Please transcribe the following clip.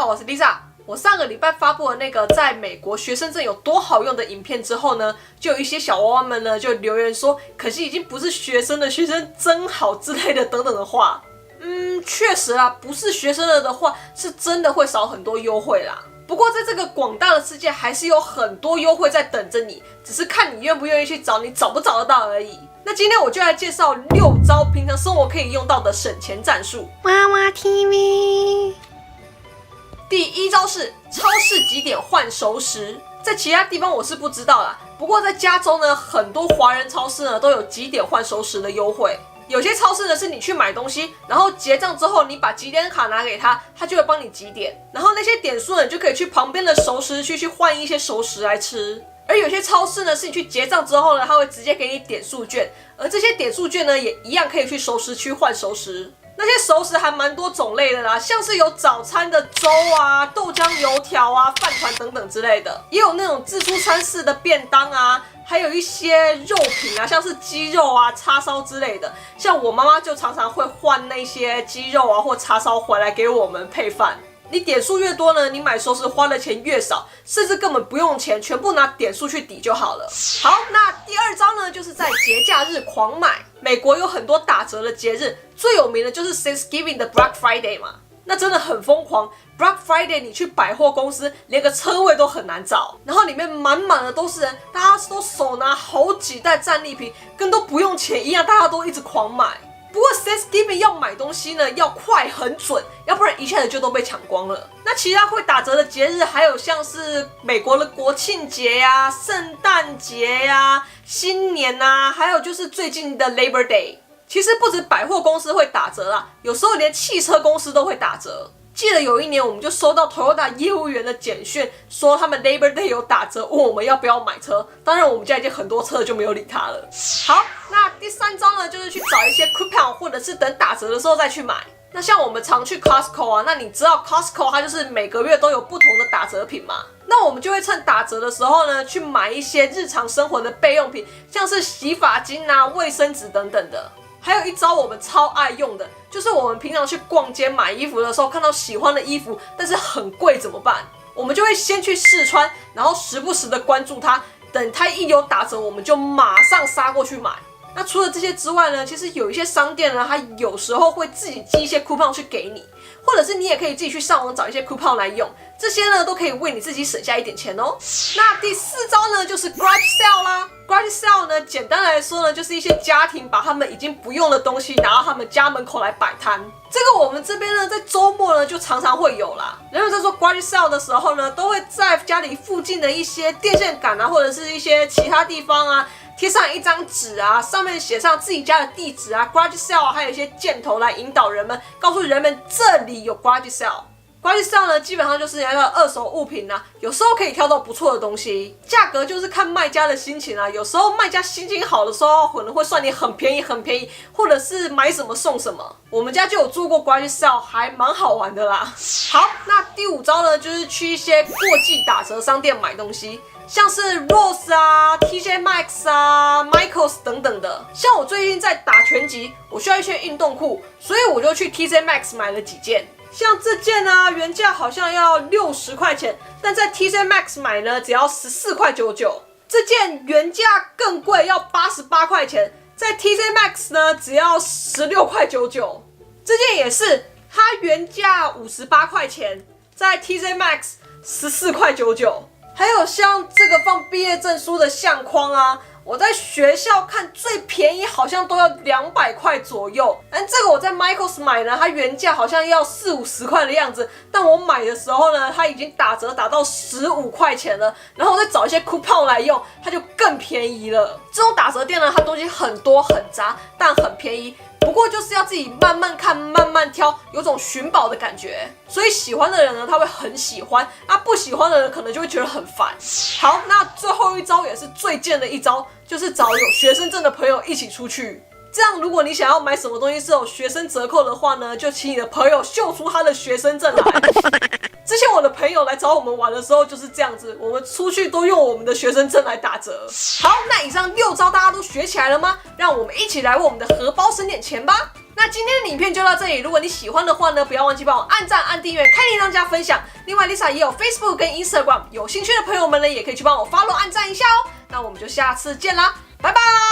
好，我是 Lisa。我上个礼拜发布了那个在美国学生证有多好用的影片之后呢，就有一些小娃娃们呢就留言说，可惜已经不是学生了，学生真好之类的等等的话。确实啦，不是学生了的话，是真的会少很多优惠啦。不过在这个广大的世界，还是有很多优惠在等着你，只是看你愿不愿意去找，你找不找得到而已。那今天我就来介绍6招平常生活可以用到的省钱战术。娃娃 TV。第1招是超市几点换熟食，在其他地方我是不知道啦，不过在加州呢，很多华人超市呢都有几点换熟食的优惠。有些超市呢是你去买东西，然后结账之后你把集点卡拿给他，他就会帮你集点，然后那些点数呢你就可以去旁边的熟食区去换一些熟食来吃。而有些超市呢是你去结账之后呢，他会直接给你点数券，而这些点数券呢也一样可以去熟食区换熟食。那些熟食还蛮多种类的啦，像是有早餐的粥啊、豆浆油条啊、饭团等等之类的，也有那种自助餐式的便当啊，还有一些肉品啊，像是鸡肉啊、叉烧之类的。像我妈妈就常常会换那些鸡肉啊或叉烧回来给我们配饭。你点数越多呢，你买熟食花的钱越少，甚至根本不用钱，全部拿点数去抵就好了。好，那第2招呢，就是在节假日狂买。美国有很多打折的节日，最有名的就是 Thanksgiving 的 Black Friday 嘛，那真的很疯狂。Black Friday 你去百货公司，连个车位都很难找，然后里面满满的都是人，大家都手拿好几袋战利品，跟都不用钱一样，大家都一直狂买。不过 Thanksgiving 要买东西呢，要快很准，要不然一下子就都被抢光了。那其他会打折的节日，还有像是美国的国庆节呀、圣诞节呀、新年啊，还有就是最近的 Labor Day。其实不止百货公司会打折啦，有时候连汽车公司都会打折。记得有一年我们就收到 Toyota 业务员的简讯，说他们 Labor Day 有打折，问我们要不要买车。当然我们家已经很多车了，就没有理他了。好，那第3招呢，就是去找一些 coupon， 或者是等打折的时候再去买。那像我们常去 Costco 啊，那你知道 Costco 它就是每个月都有不同的打折品嘛？那我们就会趁打折的时候呢，去买一些日常生活的备用品，像是洗发精啊、卫生纸等等的。还有一招我们超爱用的，就是我们平常去逛街买衣服的时候，看到喜欢的衣服，但是很贵怎么办？我们就会先去试穿，然后时不时的关注它，等它一有打折，我们就马上杀过去买。那除了这些之外呢，其实有一些商店呢，它有时候会自己寄一些 coupon 去给你，或者是你也可以自己去上网找一些 coupon 来用，这些呢都可以为你自己省下一点钱哦。那第4招呢，就是 garage sale 啦。garage sale 呢，简单来说呢，就是一些家庭把他们已经不用的东西拿到他们家门口来摆摊。这个我们这边呢，在周末呢就常常会有啦。然后在做 garage sale 的时候呢，都会在家里附近的一些电线杆啊，或者是一些其他地方啊，贴上一张纸啊，上面写上自己家的地址啊 ，garage sale 啊，还有一些箭头来引导人们，告诉人们这里有 garage sale。garage sale 呢，基本上就是那个二手物品啊，有时候可以挑到不错的东西，价格就是看卖家的心情啊。有时候卖家心情好的时候，可能会算你很便宜很便宜，或者是买什么送什么。我们家就有做过 garage sale， 还蛮好玩的啦。好，那第5招呢，就是去一些过季打折商店买东西。像是 Ross 啊、TJ Maxx 啊、Michaels 等等的。像我最近在打拳击，我需要一些运动裤，所以我就去 TJ Maxx 买了几件。像这件啊，原价好像要60块钱，但在 TJ Maxx 买呢，只要14块99。这件原价更贵，要88块钱，在 TJ Maxx 呢，只要16块99。这件也是，它原价58块钱，在 TJ Maxx 14块99。还有像这个放毕业证书的相框啊，我在学校看最便宜好像都要200块左右，但这个我在 Michaels 买呢，它原价好像要40-50块的样子，但我买的时候呢，它已经打折打到15块钱了，然后我再找一些 coupon 来用，它就更便宜了。这种打折店呢，它东西很多很杂，但很便宜。不过就是要自己慢慢看、慢慢挑，有种寻宝的感觉。所以喜欢的人呢，他会很喜欢；那不喜欢的人可能就会觉得很烦。好，那最后1招也是最贱的1招，就是找有学生证的朋友一起出去。这样，如果你想要买什么东西是有学生折扣的话呢，就请你的朋友秀出他的学生证来。之前我的朋友来找我们玩的时候就是这样子，我们出去都用我们的学生证来打折。好，那以上6招大家都学起来了吗？让我们一起来为我们的荷包省点钱吧。那今天的影片就到这里，如果你喜欢的话呢，不要忘记帮我按赞、按订阅、开铃铛加分享。另外 Lisa 也有 Facebook 跟 Instagram， 有兴趣的朋友们呢，也可以去帮我 follow 按赞一下哦。那我们就下次见啦，拜拜。